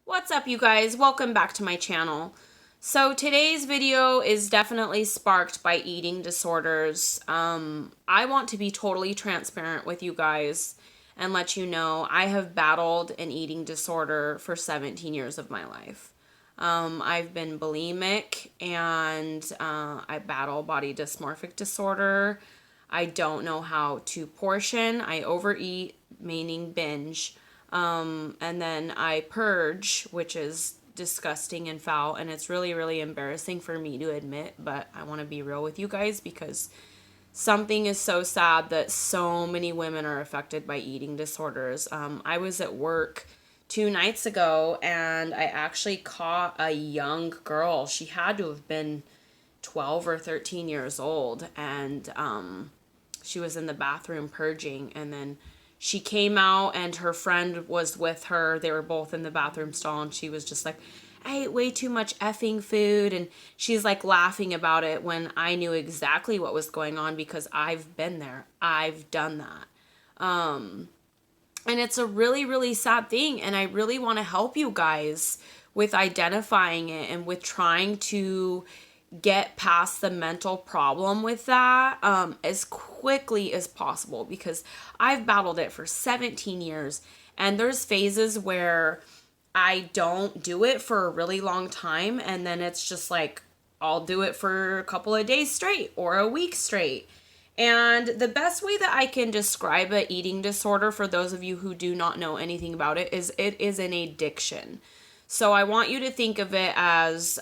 What's up, you guys? Welcome back to my channel. So today's video is definitely sparked by eating disorders. I want to be totally transparent with you guys and let you know I have battled an eating disorder for 17 years of my life. I've been bulimic and I battle body dysmorphic disorder. I don't know how to portion. I overeat, meaning binge. And then I purge, which is disgusting and foul, and it's really, really embarrassing for me to admit, but I want to be real with you guys because something is so sad that so many women are affected by eating disorders. I was at work 2 nights ago and I actually caught a young girl. She had to have been 12 or 13 years old, and she was in the bathroom purging, and then she came out and her friend was with her. They were both in the bathroom stall, and she was just like, I ate way too much effing food. And she's like laughing about it when I knew exactly what was going on because I've been there. I've done that. And it's a really, really sad thing. And I really want to help you guys with identifying it and with trying to get past the mental problem with that as quickly as possible, because I've battled it for 17 years and there's phases where I don't do it for a really long time, and then it's just like I'll do it for a couple of days straight or a week straight. And the best way that I can describe an eating disorder for those of you who do not know anything about it is an addiction. So I want you to think of it as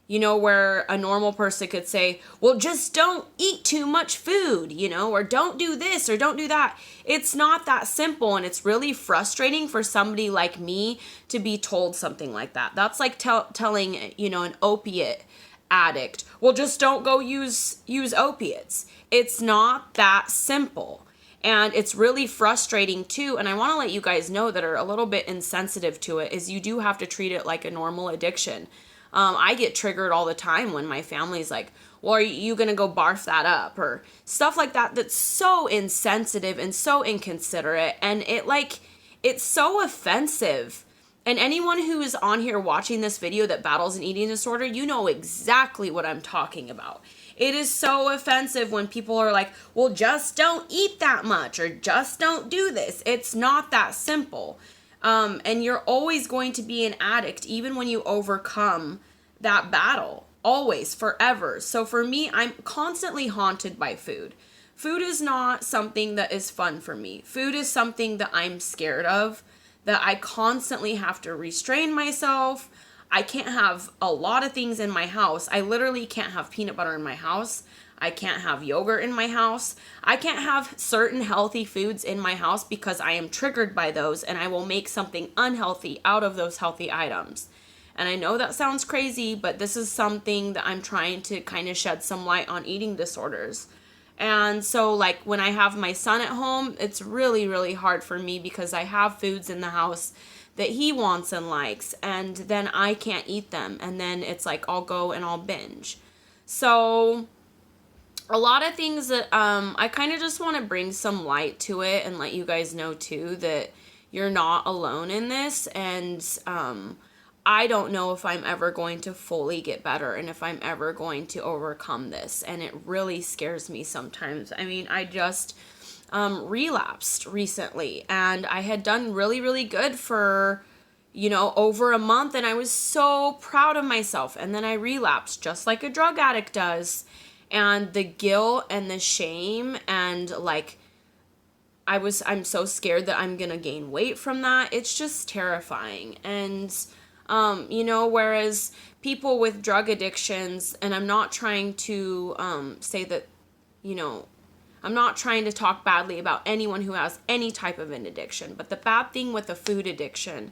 where a normal person could say, well, just don't eat too much food, or don't do this or don't do that. It's not that simple, and it's really frustrating for somebody like me to be told something like that. That's like telling, an opiate addict, well, just don't go use opiates. It's not that simple. And it's really frustrating too. And I want to let you guys know that are a little bit insensitive to it is you do have to treat it like a normal addiction. I get triggered all the time when my family's like, well, are you going to go barf that up? Or stuff like that that's so insensitive and so inconsiderate. And it's so offensive. And anyone who is on here watching this video that battles an eating disorder, you know exactly what I'm talking about. It is so offensive when people are like, well, just don't eat that much or just don't do this. It's not that simple. And you're always going to be an addict, even when you overcome that battle, always, forever. So for me, I'm constantly haunted by food. Food is not something that is fun for me. Food is something that I'm scared of, that I constantly have to restrain myself. I can't have a lot of things in my house. I literally can't have peanut butter in my house. I can't have yogurt in my house. I can't have certain healthy foods in my house because I am triggered by those, and I will make something unhealthy out of those healthy items. And I know that sounds crazy, but this is something that I'm trying to kind of shed some light on eating disorders. And so like when I have my son at home, it's really, really hard for me because I have foods in the house that he wants and likes, and then I can't eat them. And then it's like I'll go and I'll binge. So a lot of things that I kind of just want to bring some light to it and let you guys know too that you're not alone in this. And I don't know if I'm ever going to fully get better and if I'm ever going to overcome this. And it really scares me sometimes. I mean, I just relapsed recently, and I had done really, really good for, over a month, and I was so proud of myself. And then I relapsed just like a drug addict does. And the guilt and the shame and like I'm so scared that I'm gonna gain weight from that. It's just terrifying. And whereas people with drug addictions, and I'm not trying to say that, I'm not trying to talk badly about anyone who has any type of an addiction, but the bad thing with a food addiction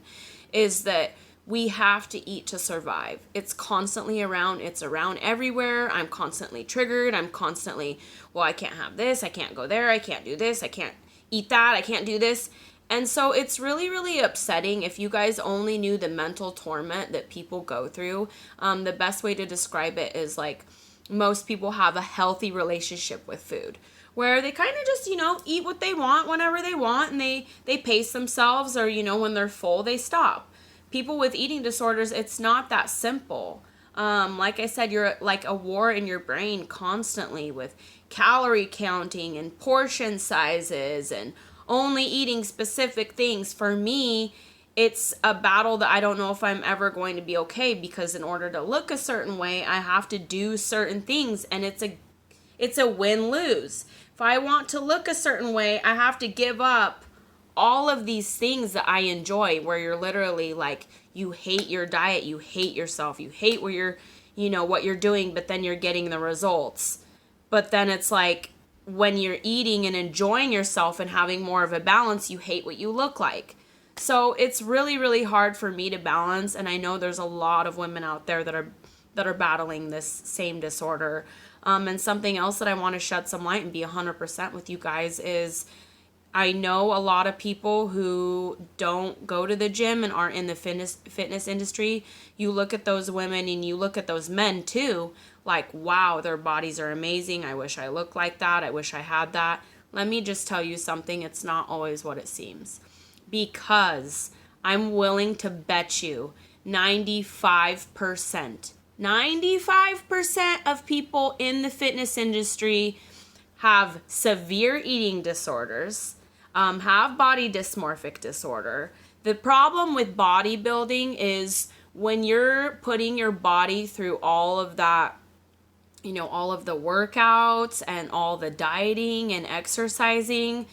is that we have to eat to survive. It's constantly around. It's around everywhere. I'm constantly triggered. I'm constantly, well, I can't have this. I can't go there. I can't do this. I can't eat that. I can't do this. And so it's really, really upsetting. If you guys only knew the mental torment that people go through, the best way to describe it is like most people have a healthy relationship with food where they kind of just, eat what they want whenever they want, and they pace themselves, or, when they're full, they stop. people with eating disorders, it's not that simple. Like I said, you're like a war in your brain constantly with calorie counting and portion sizes and only eating specific things. For me, it's a battle that I don't know if I'm ever going to be okay, because in order to look a certain way, I have to do certain things, and it's a win-lose. If I want to look a certain way, I have to give up all of these things that I enjoy, where you're literally like, you hate your diet, you hate yourself, you hate where you're, what you're doing, but then you're getting the results. But then it's like, when you're eating and enjoying yourself and having more of a balance, you hate what you look like. So it's really, really hard for me to balance. And I know there's a lot of women out there that are battling this same disorder. And something else that I want to shed some light and be 100% with you guys is, I know a lot of people who don't go to the gym and aren't in the fitness industry. You look at those women and you look at those men too, like, wow, their bodies are amazing. I wish I looked like that. I wish I had that. Let me just tell you something. It's not always what it seems, because I'm willing to bet you 95% of people in the fitness industry have severe eating disorders, have body dysmorphic disorder. The problem with bodybuilding is when you're putting your body through all of that, all of the workouts and all the dieting and exercising.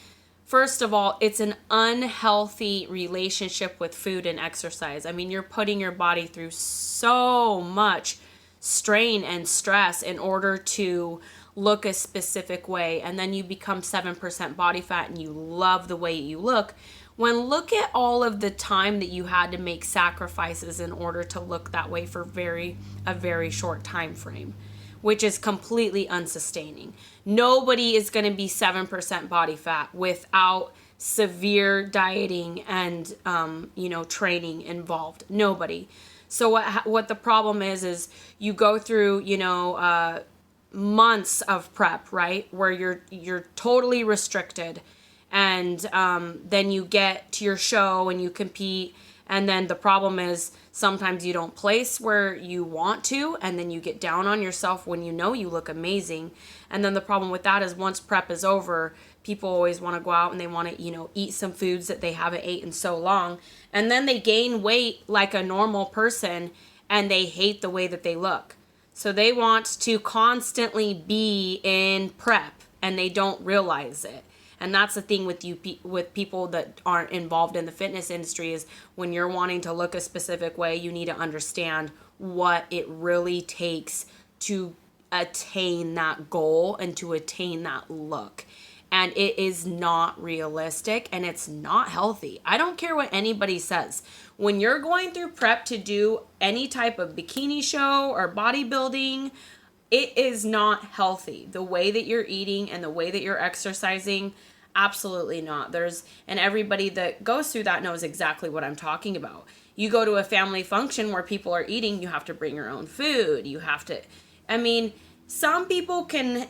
First of all, it's an unhealthy relationship with food and exercise. I mean, you're putting your body through so much strain and stress in order to look a specific way, and then you become 7% body fat and you love the way you look. When look at all of the time that you had to make sacrifices in order to look that way for a very short time frame, which is completely unsustaining. Nobody is going to be 7% body fat without severe dieting and training involved. Nobody. So what the problem is you go through months of prep, right, where you're totally restricted, and then you get to your show and you compete, and then the problem is sometimes you don't place where you want to, and then you get down on yourself when you look amazing. And then the problem with that is, once prep is over, people always want to go out and they want to eat some foods that they haven't ate in so long, and then they gain weight like a normal person, and they hate the way that they look. So they want to constantly be in prep, and they don't realize it. And that's the thing with people that aren't involved in the fitness industry, is when you're wanting to look a specific way, you need to understand what it really takes to attain that goal and to attain that look. And it is not realistic, and it's not healthy. I don't care what anybody says. When you're going through prep to do any type of bikini show or bodybuilding, it is not healthy. The way that you're eating and the way that you're exercising, absolutely not. And everybody that goes through that knows exactly what I'm talking about. You go to a family function where people are eating, you have to bring your own food. Some people can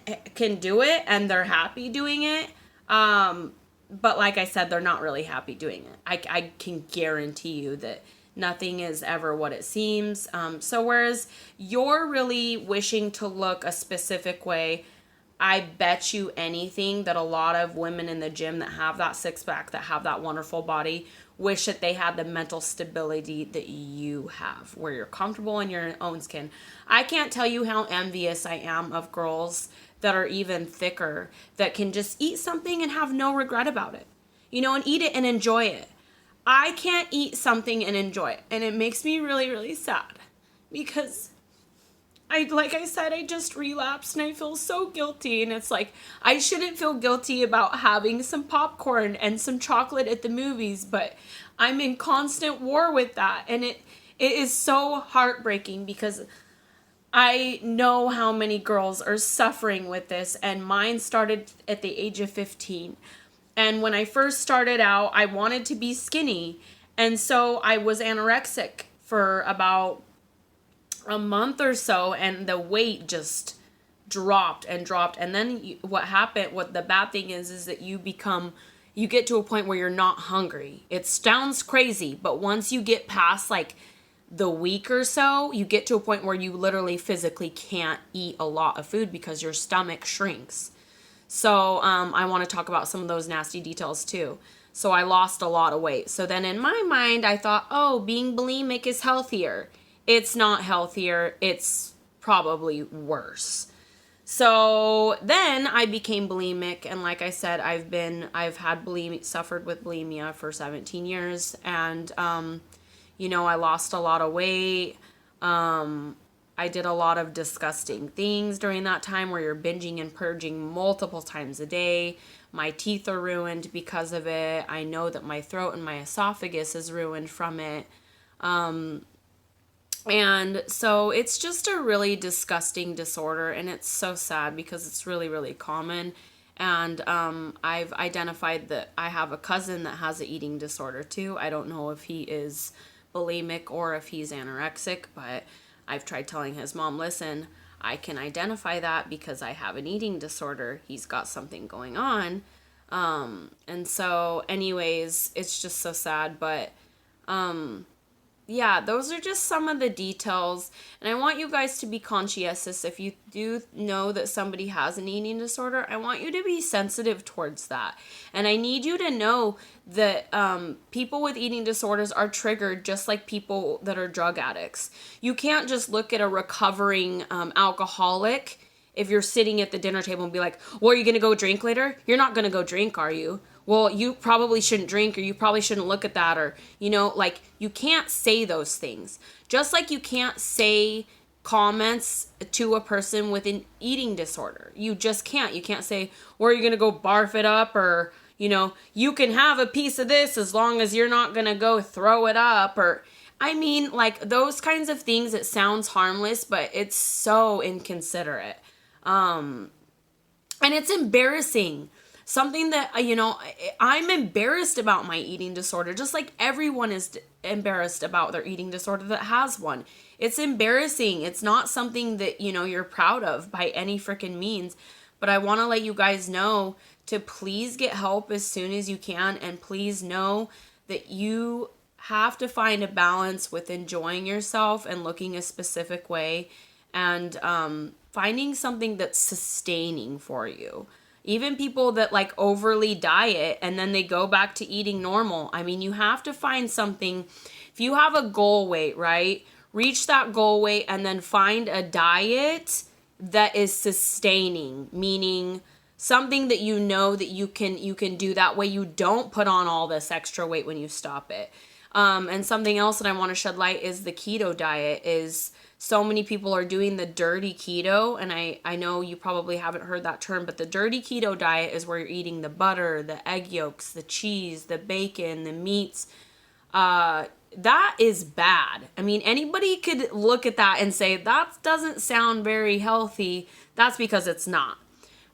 do it and they're happy doing it. But like I said, they're not really happy doing it. I can guarantee you that nothing is ever what it seems. So whereas you're really wishing to look a specific way, I bet you anything that a lot of women in the gym that have that six pack, that have that wonderful body, wish that they had the mental stability that you have, where you're comfortable in your own skin. I can't tell you how envious I am of girls that are even thicker, that can just eat something and have no regret about it, and eat it and enjoy it. I can't eat something and enjoy it, and it makes me really, really sad, because like I said, I just relapsed and I feel so guilty. And it's like, I shouldn't feel guilty about having some popcorn and some chocolate at the movies, but I'm in constant war with that. And it is so heartbreaking, because I know how many girls are suffering with this, and mine started at the age of 15. And when I first started out, I wanted to be skinny. And so I was anorexic for about a month or so, and the weight just dropped and dropped. And then what the bad thing is that you become you get to a point where you're not hungry. It sounds crazy, but once you get past like the week or so, you get to a point where you literally physically can't eat a lot of food because your stomach shrinks. So I want to talk about some of those nasty details too. So I lost a lot of weight. So then in my mind, I thought, oh, being bulimic is healthier. It's not healthier. It's probably worse. So then I became bulimic, and like I said, suffered with bulimia for 17 years, and I lost a lot of weight. I did a lot of disgusting things during that time where you're binging and purging multiple times a day. My teeth are ruined because of it. I know that my throat and my esophagus is ruined from it. And so it's just a really disgusting disorder, and it's so sad because it's really, really common. And I've identified that I have a cousin that has an eating disorder too. I don't know if he is bulimic or if he's anorexic, but I've tried telling his mom, listen, I can identify that because I have an eating disorder. He's got something going on. And so anyways, it's just so sad, but yeah, those are just some of the details. And I want you guys to be conscientious. If you do know that somebody has an eating disorder, I want you to be sensitive towards that. And I need you to know that people with eating disorders are triggered just like people that are drug addicts. You can't just look at a recovering alcoholic if you're sitting at the dinner table and be like, well, are you going to go drink later? You're not going to go drink, are you? Well, you probably shouldn't drink, or you probably shouldn't look at that, or, like, you can't say those things. Just like you can't say comments to a person with an eating disorder. You just can't. You can't say, or are you going to go barf it up, or, you can have a piece of this as long as you're not going to go throw it up, or, like, those kinds of things, it sounds harmless, but it's so inconsiderate. And it's embarrassing. Something that, I'm embarrassed about my eating disorder, just like everyone is embarrassed about their eating disorder that has one. It's embarrassing. It's not something that, you're proud of by any freaking means. But I want to let you guys know to please get help as soon as you can. And please know that you have to find a balance with enjoying yourself and looking a specific way, and finding something that's sustaining for you. Even people that like overly diet and then they go back to eating normal. You have to find something. If you have a goal weight, right? Reach that goal weight and then find a diet that is sustaining, meaning something that you know that you can do. That way you don't put on all this extra weight when you stop it. And something else that I want to shed light is the keto diet. Is so many people are doing the dirty keto, and I know you probably haven't heard that term, but the dirty keto diet is where you're eating the butter, the egg yolks, the cheese, the bacon, the meats. That is bad. Anybody could look at that and say, that doesn't sound very healthy. That's because it's not.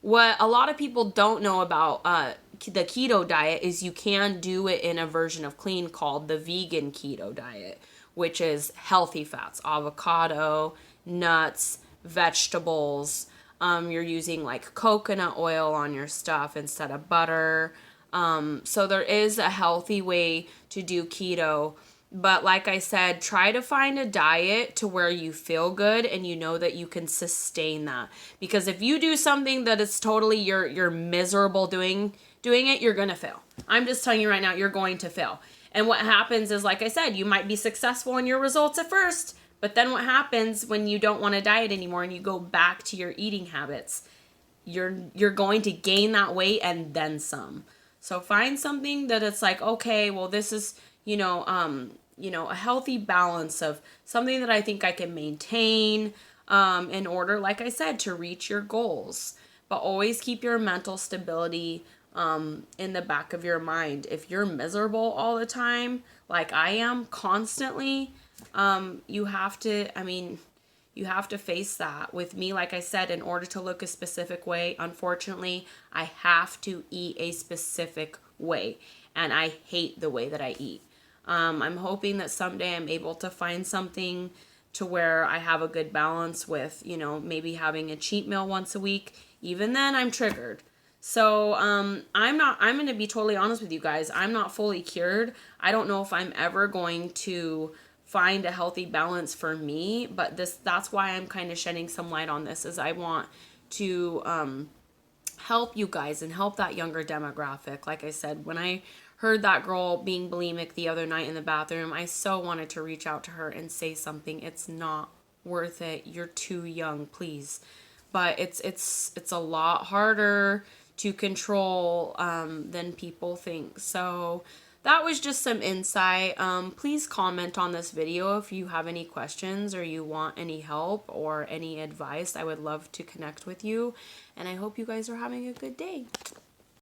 What a lot of people don't know about the keto diet is you can do it in a version of clean called the vegan keto diet, which is healthy fats, avocado, nuts, vegetables. You're using like coconut oil on your stuff instead of butter. So there is a healthy way to do keto. But like I said, try to find a diet to where you feel good and you know that you can sustain that. Because if you do something that is totally you're miserable doing it, you're going to fail. I'm just telling you right now, you're going to fail. And what happens is, like I said, you might be successful in your results at first, but then what happens when you don't want to diet anymore and you go back to your eating habits? You're going to gain that weight and then some. So find something that it's like, okay, well, this is, a healthy balance of something that I think I can maintain in order, like I said, to reach your goals. But always keep your mental stability in the back of your mind. If you're miserable all the time, like I am constantly, you have to face that. With me, like I said, in order to look a specific way, unfortunately, I have to eat a specific way, and I hate the way that I eat. I'm hoping that someday I'm able to find something to where I have a good balance with, maybe having a cheat meal once a week. Even then, I'm triggered. So I'm going to be totally honest with you guys. I'm not fully cured. I don't know if I'm ever going to find a healthy balance for me, but that's why I'm kind of shedding some light on this, is I want to help you guys and help that younger demographic. Like I said, when I heard that girl being bulimic the other night in the bathroom, I so wanted to reach out to her and say something. It's not worth it. You're too young, please. But it's a lot harder to control than people think. So that was just some insight. Please comment on this video if you have any questions or you want any help or any advice. I would love to connect with you. And I hope you guys are having a good day.